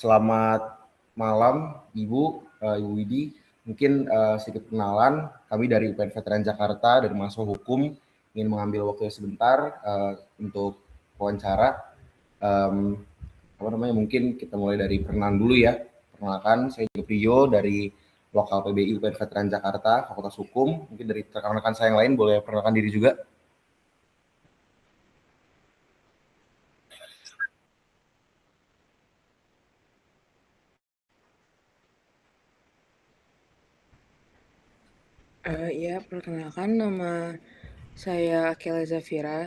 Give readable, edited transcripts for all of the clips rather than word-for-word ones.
Selamat malam Ibu, Ibu Widi. Mungkin sedikit kenalan, kami dari UPN Veteran Jakarta dari mahasiswa hukum ingin mengambil waktu sebentar untuk wawancara. Mungkin kita mulai dari perkenalan dulu ya. Perkenalkan, saya Joprio dari lokal PBI UPN Veteran Jakarta, Fakultas Hukum. Mungkin dari rekan-rekan saya yang lain boleh perkenalkan diri juga. Perkenalkan, nama saya Kela Zafira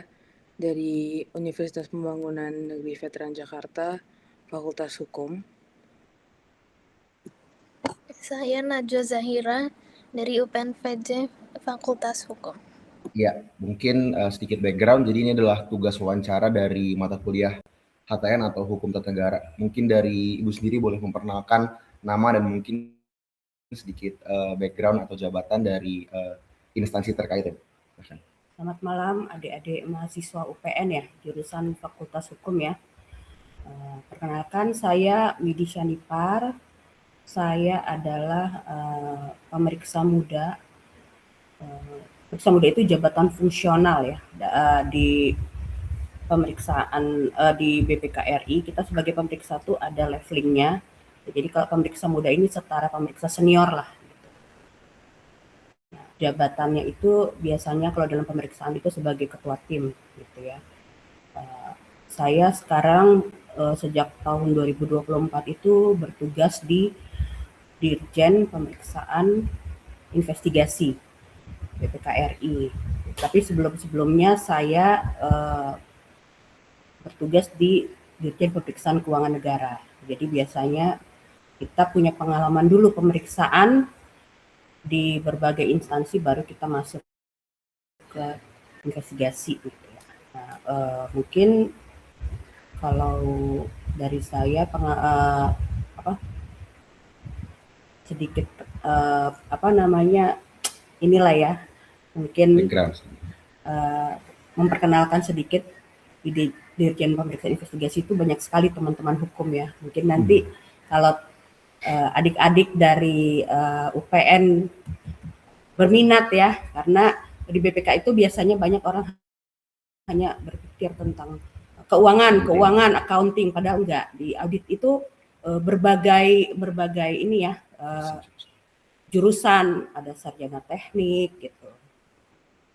dari Universitas Pembangunan Negeri Veteran Jakarta, Fakultas Hukum. Saya Najwa Zahira dari UPN VJ, Fakultas Hukum. Ya, mungkin sedikit background. Jadi ini adalah tugas wawancara dari mata kuliah HTN atau Hukum Tata Negara. Mungkin dari Ibu sendiri boleh memperkenalkan nama dan mungkin sedikit background atau jabatan dari instansi terkait. Selamat malam adik-adik mahasiswa UPN ya, jurusan Fakultas Hukum ya. Perkenalkan, saya Widi Syanipar. Saya adalah pemeriksa muda. Pemeriksa muda itu jabatan fungsional ya di pemeriksaan di BPKRI. Kita sebagai pemeriksa itu ada levelingnya. Jadi kalau pemeriksa muda ini setara pemeriksa senior lah. Jabatannya itu biasanya kalau dalam pemeriksaan itu sebagai ketua tim gitu ya. Saya sekarang sejak tahun 2024 itu bertugas di Dirjen Pemeriksaan Investigasi BPKRI. Tapi sebelumnya saya bertugas di Dirjen Pemeriksaan Keuangan Negara. Jadi biasanya kita punya pengalaman dulu pemeriksaan di berbagai instansi baru kita masuk ke investigasi gitu ya. Nah, mungkin kalau dari saya sedikit inilah ya, mungkin memperkenalkan sedikit di Dirjen Pemeriksaan Investigasi itu banyak sekali teman-teman hukum ya. Mungkin nanti kalau adik-adik dari UPN berminat ya, karena di BPK itu biasanya banyak orang hanya berpikir tentang keuangan, accounting, padahal enggak. Di audit itu berbagai ini ya, jurusan, ada sarjana teknik gitu,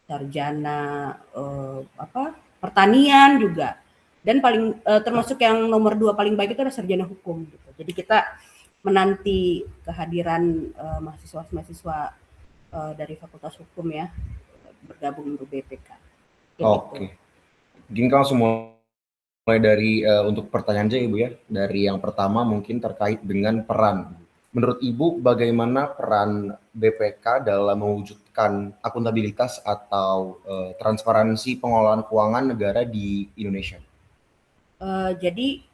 sarjana pertanian juga, dan paling termasuk yang nomor 2 paling baik itu ada sarjana hukum gitu. Jadi kita menanti kehadiran mahasiswa-mahasiswa dari Fakultas Hukum ya bergabung untuk BPK. Oke. Mungkin kalau semua mulai dari untuk pertanyaan aja Ibu ya. Dari yang pertama mungkin terkait dengan peran. Menurut Ibu bagaimana peran BPK dalam mewujudkan akuntabilitas atau transparansi pengelolaan keuangan negara di Indonesia? Jadi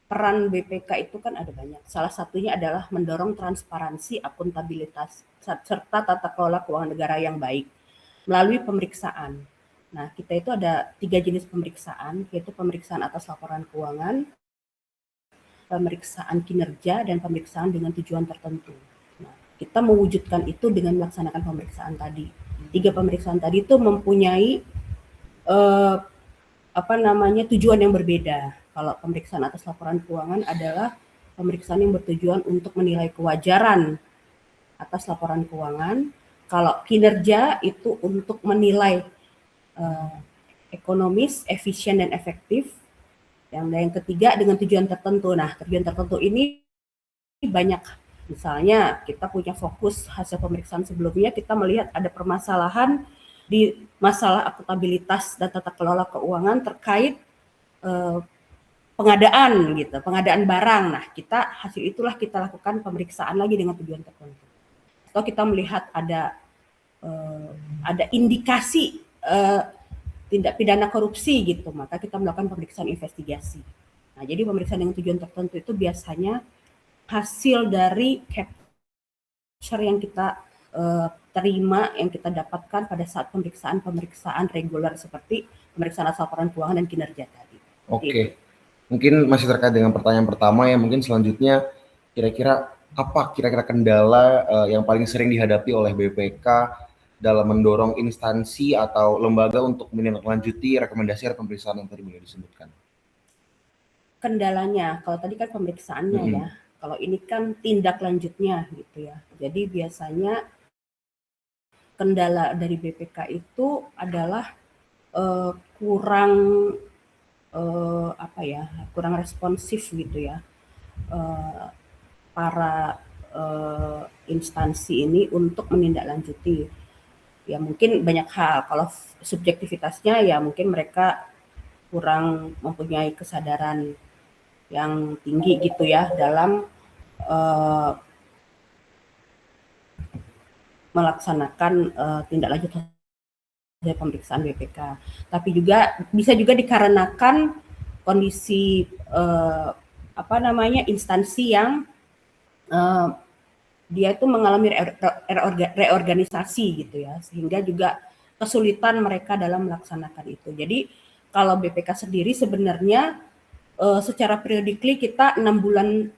peran BPK itu kan ada banyak. Salah satunya adalah mendorong transparansi, akuntabilitas, serta tata kelola keuangan negara yang baik melalui pemeriksaan. Nah, kita itu ada 3 jenis pemeriksaan, yaitu pemeriksaan atas laporan keuangan, pemeriksaan kinerja, dan pemeriksaan dengan tujuan tertentu. Nah, kita mewujudkan itu dengan melaksanakan pemeriksaan tadi. 3 pemeriksaan tadi itu mempunyai tujuan yang berbeda. Kalau pemeriksaan atas laporan keuangan adalah pemeriksaan yang bertujuan untuk menilai kewajaran atas laporan keuangan. Kalau kinerja itu untuk menilai ekonomis, efisien, dan efektif. Yang ketiga dengan tujuan tertentu. Nah, tujuan tertentu ini banyak. Misalnya kita punya fokus hasil pemeriksaan sebelumnya, kita melihat ada permasalahan di masalah akuntabilitas dan tata kelola keuangan terkait pengadaan gitu, pengadaan barang. Nah, hasil itulah kita lakukan pemeriksaan lagi dengan tujuan tertentu. Atau kita melihat ada indikasi tindak pidana korupsi gitu, maka kita melakukan pemeriksaan investigasi. Nah, jadi pemeriksaan dengan tujuan tertentu itu biasanya hasil dari capture yang kita terima, yang kita dapatkan pada saat pemeriksaan reguler seperti pemeriksaan atas laporan keuangan dan kinerja tadi. Oke. Mungkin masih terkait dengan pertanyaan pertama ya, mungkin selanjutnya kira-kira apa kira-kira kendala yang paling sering dihadapi oleh BPK dalam mendorong instansi atau lembaga untuk menindaklanjuti rekomendasi pemeriksaan yang tadi sudah disebutkan? Kendalanya, kalau tadi kan pemeriksaannya ya, kalau ini kan tindak lanjutnya gitu ya. Jadi biasanya kendala dari BPK itu adalah kurang kurang responsif gitu ya, para instansi ini untuk menindaklanjuti. Ya mungkin banyak hal, kalau subjektivitasnya ya mungkin mereka kurang mempunyai kesadaran yang tinggi gitu ya dalam melaksanakan tindak lanjut dari pemeriksaan BPK. Tapi juga bisa juga dikarenakan kondisi instansi yang dia itu mengalami reorganisasi gitu ya, sehingga juga kesulitan mereka dalam melaksanakan itu. Jadi kalau BPK sendiri sebenarnya secara periodically kita 6 bulan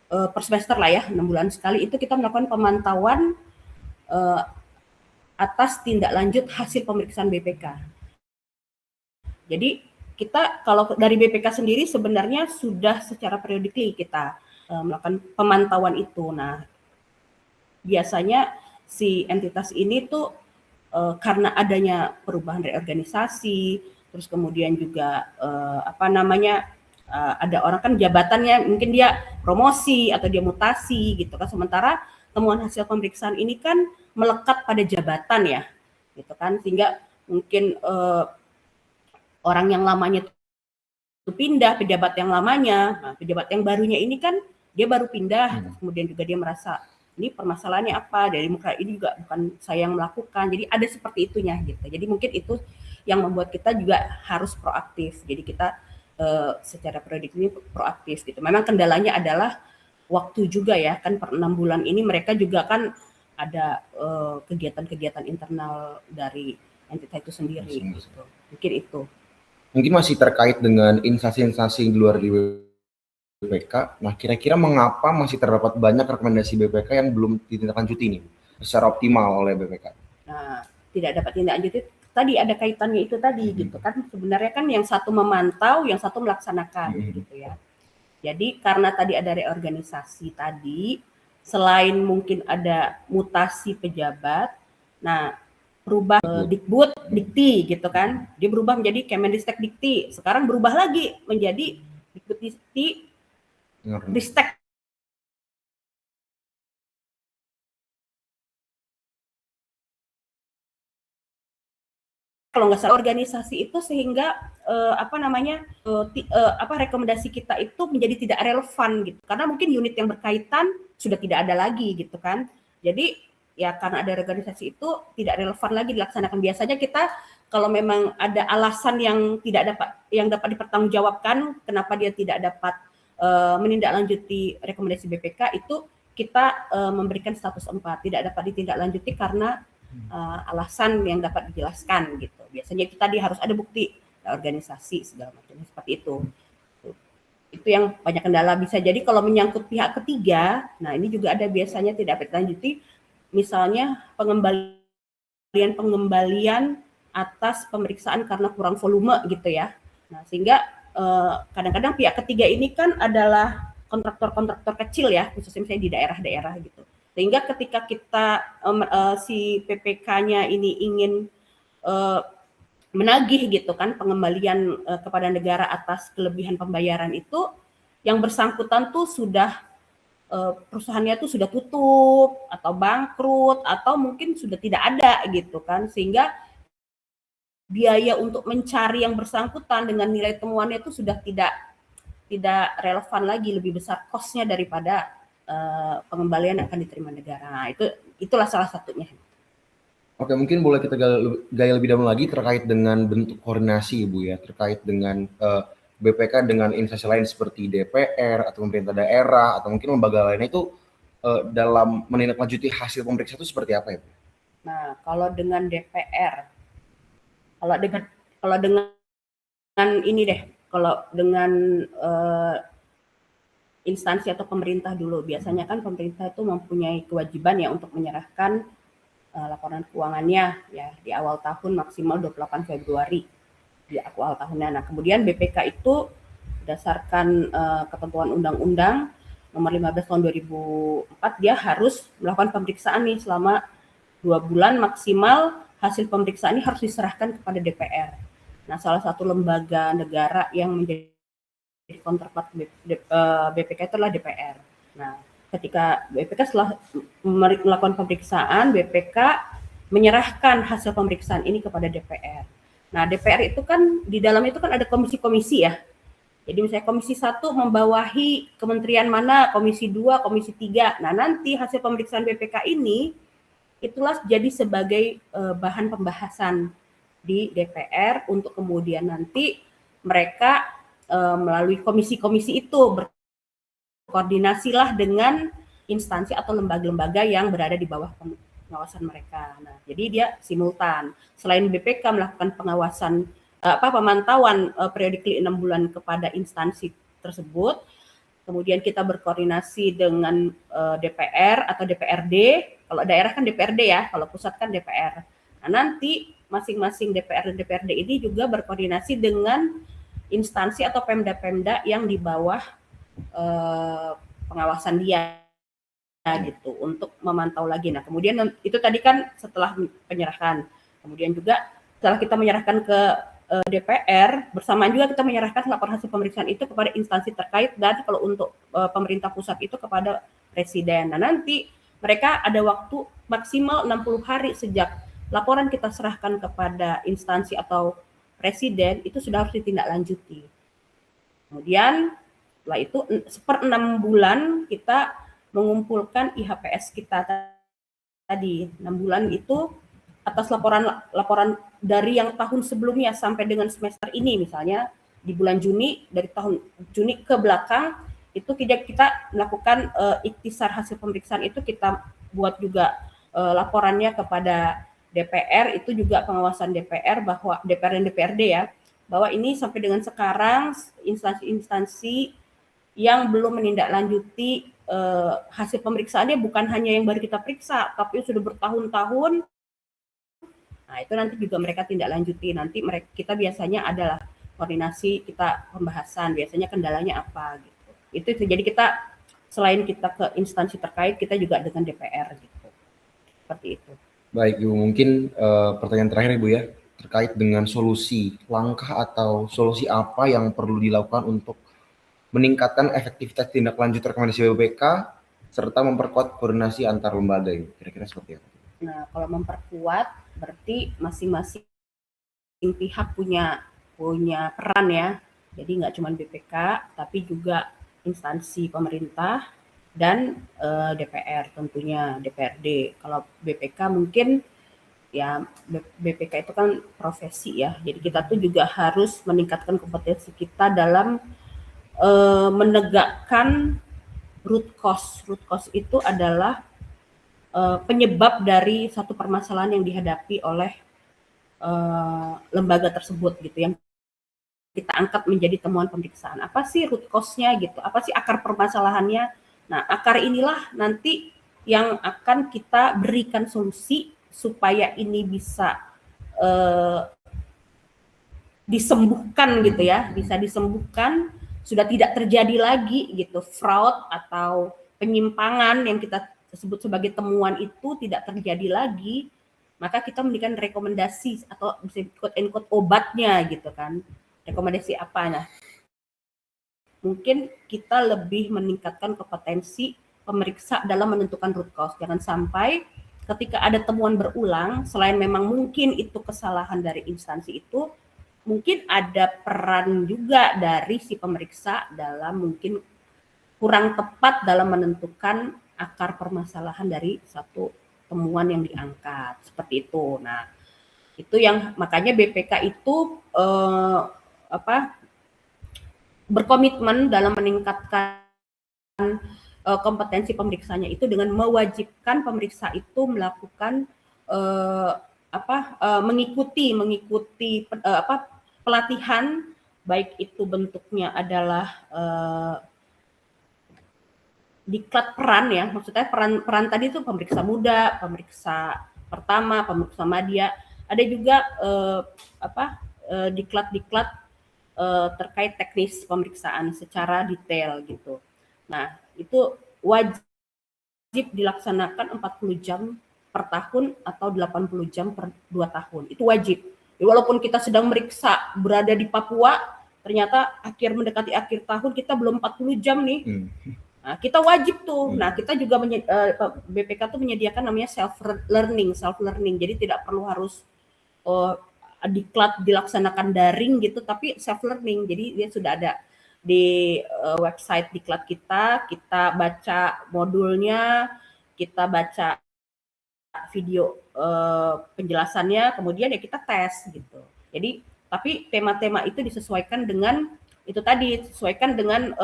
per semester lah ya, 6 bulan sekali itu kita melakukan pemantauan atas tindak lanjut hasil pemeriksaan BPK. Jadi kita kalau dari BPK sendiri sebenarnya sudah secara periodically kita melakukan pemantauan itu. Nah, biasanya si entitas ini tuh karena adanya perubahan reorganisasi, terus kemudian juga ada orang kan jabatannya mungkin dia promosi atau dia mutasi gitu kan, sementara temuan hasil pemeriksaan ini kan melekat pada jabatan ya gitu kan, sehingga mungkin orang yang lamanya itu pindah, pejabat yang lamanya, nah pejabat yang barunya ini kan dia baru pindah, kemudian juga dia merasa ini permasalahannya apa, dari muka ini juga bukan saya yang melakukan, jadi ada seperti itunya gitu. Jadi mungkin itu yang membuat kita juga harus proaktif, jadi kita secara periodik ini proaktif gitu. Memang kendalanya adalah waktu juga ya, kan per 6 bulan ini mereka juga kan ada kegiatan-kegiatan internal dari entitas itu sendiri gitu. Mungkin itu. Mungkin masih terkait dengan instansi-instansi di luar di BPK. Nah, kira-kira mengapa masih terdapat banyak rekomendasi BPK yang belum ditindaklanjuti nih secara optimal oleh BPK? Nah, tidak dapat tindak tadi ada kaitannya itu tadi gitu kan, sebenarnya kan yang satu memantau, yang satu melaksanakan gitu ya. Jadi karena tadi ada reorganisasi tadi, selain mungkin ada mutasi pejabat, nah berubah Dikbud, Dikti gitu kan, dia berubah menjadi Kemendistek Dikti, sekarang berubah lagi menjadi Dikbud Dikti Ristek. Kalau nggak salah organisasi itu, sehingga rekomendasi kita itu menjadi tidak relevan gitu, karena mungkin unit yang berkaitan sudah tidak ada lagi gitu kan. Jadi ya karena ada organisasi itu tidak relevan lagi dilaksanakan. Biasanya kita kalau memang ada alasan yang dapat dipertanggungjawabkan kenapa dia tidak dapat menindaklanjuti rekomendasi BPK, itu kita memberikan status 4, tidak dapat ditindaklanjuti karena alasan yang dapat dijelaskan gitu. Biasanya kita harus ada bukti organisasi segala macam seperti itu. Itu yang banyak kendala. Bisa jadi kalau menyangkut pihak ketiga, nah ini juga ada biasanya tidak ditlanjuti, misalnya pengembalian atas pemeriksaan karena kurang volume gitu ya. Nah, sehingga kadang-kadang pihak ketiga ini kan adalah kontraktor-kontraktor kecil ya, khususnya misalnya di daerah-daerah gitu. Sehingga ketika kita si PPK-nya ini ingin menagih gitu kan pengembalian kepada negara atas kelebihan pembayaran itu, yang bersangkutan tuh sudah perusahaannya tuh sudah tutup atau bangkrut atau mungkin sudah tidak ada gitu kan, sehingga biaya untuk mencari yang bersangkutan dengan nilai temuannya itu sudah tidak relevan lagi, lebih besar cost-nya daripada pengembalian yang akan diterima negara. Nah, itulah salah satunya. Oke, mungkin boleh kita gali lebih dalam lagi terkait dengan bentuk koordinasi Ibu ya, terkait dengan BPK dengan instansi lain seperti DPR atau pemerintah daerah atau mungkin lembaga lainnya itu dalam menindaklanjuti hasil pemeriksaan itu seperti apa ya Bu? Nah, kalau dengan DPR, kalau dengan ini deh, Kalau dengan instansi atau pemerintah dulu, biasanya kan pemerintah itu mempunyai kewajiban ya untuk menyerahkan laporan keuangannya ya di awal tahun maksimal 28 Februari di awal tahunnya. Nah, kemudian BPK itu berdasarkan ketentuan Undang-Undang Nomor 15 Tahun 2004 dia harus melakukan pemeriksaan nih selama 2 bulan maksimal. Hasil pemeriksaan ini harus diserahkan kepada DPR. Nah, salah satu lembaga negara yang menjadi counterpart BPK itu adalah DPR. Nah, ketika BPK setelah melakukan pemeriksaan, BPK menyerahkan hasil pemeriksaan ini kepada DPR. Nah, DPR itu kan di dalam itu kan ada komisi-komisi ya. Jadi misalnya komisi 1 membawahi kementerian mana, komisi 2, komisi 3. Nah, nanti hasil pemeriksaan BPK ini itulah jadi sebagai bahan pembahasan di DPR untuk kemudian nanti mereka melalui komisi-komisi itu berkoordinasilah dengan instansi atau lembaga-lembaga yang berada di bawah pengawasan mereka. Nah, jadi dia simultan. Selain BPK melakukan pengawasan pemantauan periodically 6 bulan kepada instansi tersebut, kemudian kita berkoordinasi dengan DPR atau DPRD. Kalau daerah kan DPRD ya, kalau pusat kan DPR. Nah, nanti masing-masing DPR dan DPRD ini juga berkoordinasi dengan instansi atau pemda-pemda yang di bawah pengawasan dia gitu untuk memantau lagi. Nah, kemudian itu tadi kan setelah penyerahan. Kemudian juga setelah kita menyerahkan ke DPR, bersamaan juga kita menyerahkan laporan hasil pemeriksaan itu kepada instansi terkait dan kalau untuk pemerintah pusat itu kepada presiden. Nah, nanti mereka ada waktu maksimal 60 hari sejak laporan kita serahkan kepada instansi atau presiden itu sudah harus ditindaklanjuti. Kemudian setelah itu per 6 bulan kita mengumpulkan IHPS kita tadi. 6 bulan itu atas laporan dari yang tahun sebelumnya sampai dengan semester ini, misalnya di bulan Juni, dari tahun Juni ke belakang itu kita melakukan ikhtisar hasil pemeriksaan itu, kita buat juga laporannya kepada DPR, itu juga pengawasan DPR bahwa DPR dan DPRD ya, bahwa ini sampai dengan sekarang instansi-instansi yang belum menindaklanjuti hasil pemeriksaannya bukan hanya yang baru kita periksa, tapi sudah bertahun-tahun. Nah, itu nanti juga mereka tindak lanjuti. Nanti kita biasanya adalah koordinasi, kita pembahasan, biasanya kendalanya apa gitu. Itu jadi kita selain kita ke instansi terkait, kita juga dengan DPR gitu. Seperti itu. Baik, Ibu, mungkin pertanyaan terakhir Ibu ya, terkait dengan solusi, langkah atau solusi apa yang perlu dilakukan untuk meningkatkan efektivitas tindak lanjut rekomendasi BPK serta memperkuat koordinasi antar lembaga, Ibu. Kira-kira seperti apa? Nah, kalau memperkuat berarti masing-masing pihak punya peran ya. Jadi nggak cuma BPK, tapi juga instansi pemerintah dan DPR tentunya, DPRD. Kalau BPK mungkin ya BPK itu kan profesi ya. Jadi kita tuh juga harus meningkatkan kompetensi kita dalam menegakkan root cause. Root cause itu adalah penyebab dari satu permasalahan yang dihadapi oleh lembaga tersebut gitu, yang kita angkat menjadi temuan pemeriksaan. Apa sih root cause-nya gitu? Apa sih akar permasalahannya? Nah, akar inilah nanti yang akan kita berikan solusi supaya ini bisa disembuhkan gitu ya, bisa disembuhkan, sudah tidak terjadi lagi gitu fraud atau penyimpangan yang kita sebut sebagai temuan itu tidak terjadi lagi, maka kita memberikan rekomendasi atau bisa quote and quote obatnya gitu kan. Rekomendasi apa? Nah, mungkin kita lebih meningkatkan kompetensi pemeriksa dalam menentukan root cause. Jangan sampai ketika ada temuan berulang, selain memang mungkin itu kesalahan dari instansi itu, mungkin ada peran juga dari si pemeriksa dalam mungkin kurang tepat dalam menentukan akar permasalahan dari satu temuan yang diangkat. Seperti itu. Nah, itu yang makanya BPK itu berkomitmen dalam meningkatkan kompetensi pemeriksanya itu dengan mewajibkan pemeriksa itu melakukan mengikuti pelatihan baik itu bentuknya adalah diklat peran ya, maksudnya peran tadi itu pemeriksa muda, pemeriksa pertama, pemeriksa madya, ada juga diklat-diklat terkait teknis pemeriksaan secara detail gitu. Nah, itu wajib dilaksanakan 40 jam per tahun atau 80 jam per 2 tahun. Itu wajib. Jadi, walaupun kita sedang meriksa berada di Papua, ternyata mendekati akhir tahun kita belum 40 jam nih. Nah, kita wajib tuh. Nah, kita juga BPK tuh menyediakan namanya self learning. Jadi tidak perlu harus diklat dilaksanakan daring gitu, tapi self learning. Jadi dia sudah ada di website diklat kita baca modulnya, kita baca video penjelasannya, kemudian ya kita tes gitu. Jadi tapi tema-tema itu disesuaikan dengan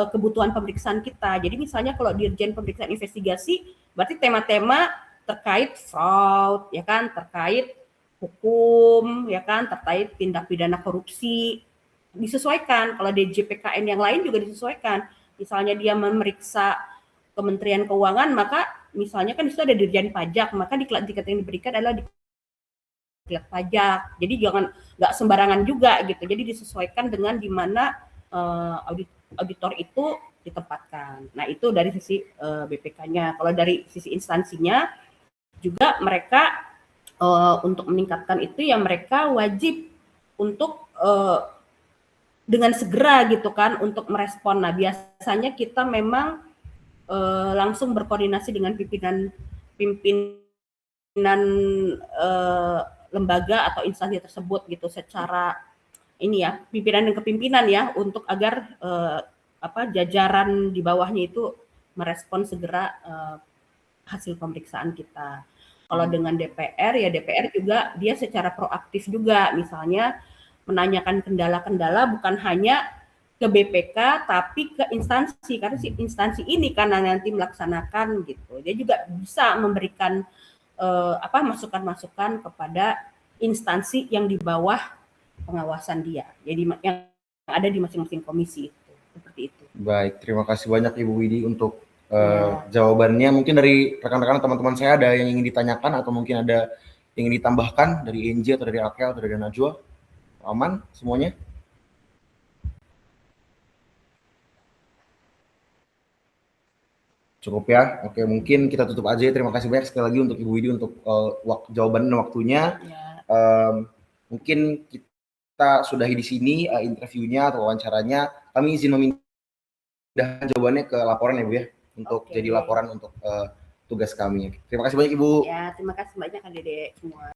kebutuhan pemeriksaan kita. Jadi misalnya kalau Dirjen Pemeriksaan Investigasi, berarti tema-tema terkait fraud, ya kan, terkait hukum, ya kan, terkait tindak pidana korupsi, disesuaikan. Kalau di JPKN yang lain juga disesuaikan. Misalnya dia memeriksa Kementerian Keuangan, maka misalnya kan itu ada Dirjen Pajak, maka diklat yang diberikan adalah diklat pajak. Jadi jangan nggak sembarangan juga gitu. Jadi disesuaikan dengan di mana auditor itu ditempatkan. Nah, itu dari sisi BPK-nya. Kalau dari sisi instansinya juga mereka untuk meningkatkan itu ya mereka wajib untuk dengan segera gitu kan untuk merespon. Nah, biasanya kita memang langsung berkoordinasi dengan pimpinan lembaga atau instansi tersebut gitu secara pimpinan dan kepimpinan ya, untuk agar jajaran di bawahnya itu merespon segera hasil pemeriksaan kita. Kalau dengan DPR ya DPR juga dia secara proaktif juga, misalnya menanyakan kendala-kendala bukan hanya ke BPK tapi ke instansi, karena si instansi ini kan nanti melaksanakan gitu. Dia juga bisa memberikan masukan-masukan kepada instansi yang di bawah pengawasan dia. Jadi yang ada di masing-masing komisi itu. Seperti itu. Baik, terima kasih banyak Ibu Widi untuk jawabannya. Mungkin dari rekan-rekan teman-teman saya ada yang ingin ditanyakan atau mungkin ada yang ingin ditambahkan dari INJ atau dari Akel atau dari Najwa? Aman semuanya? Cukup ya? Oke, mungkin kita tutup aja. Terima kasih banyak sekali lagi untuk Ibu Widi untuk jawaban dan waktunya. Mungkin kita sudahi di sini interviewnya atau wawancaranya. Kami izin memindah jawabannya ke laporan ya Bu ya, untuk jadi laporan untuk tugas kami. Terima kasih banyak Ibu. Ya, terima kasih banyak Adik-adik semua.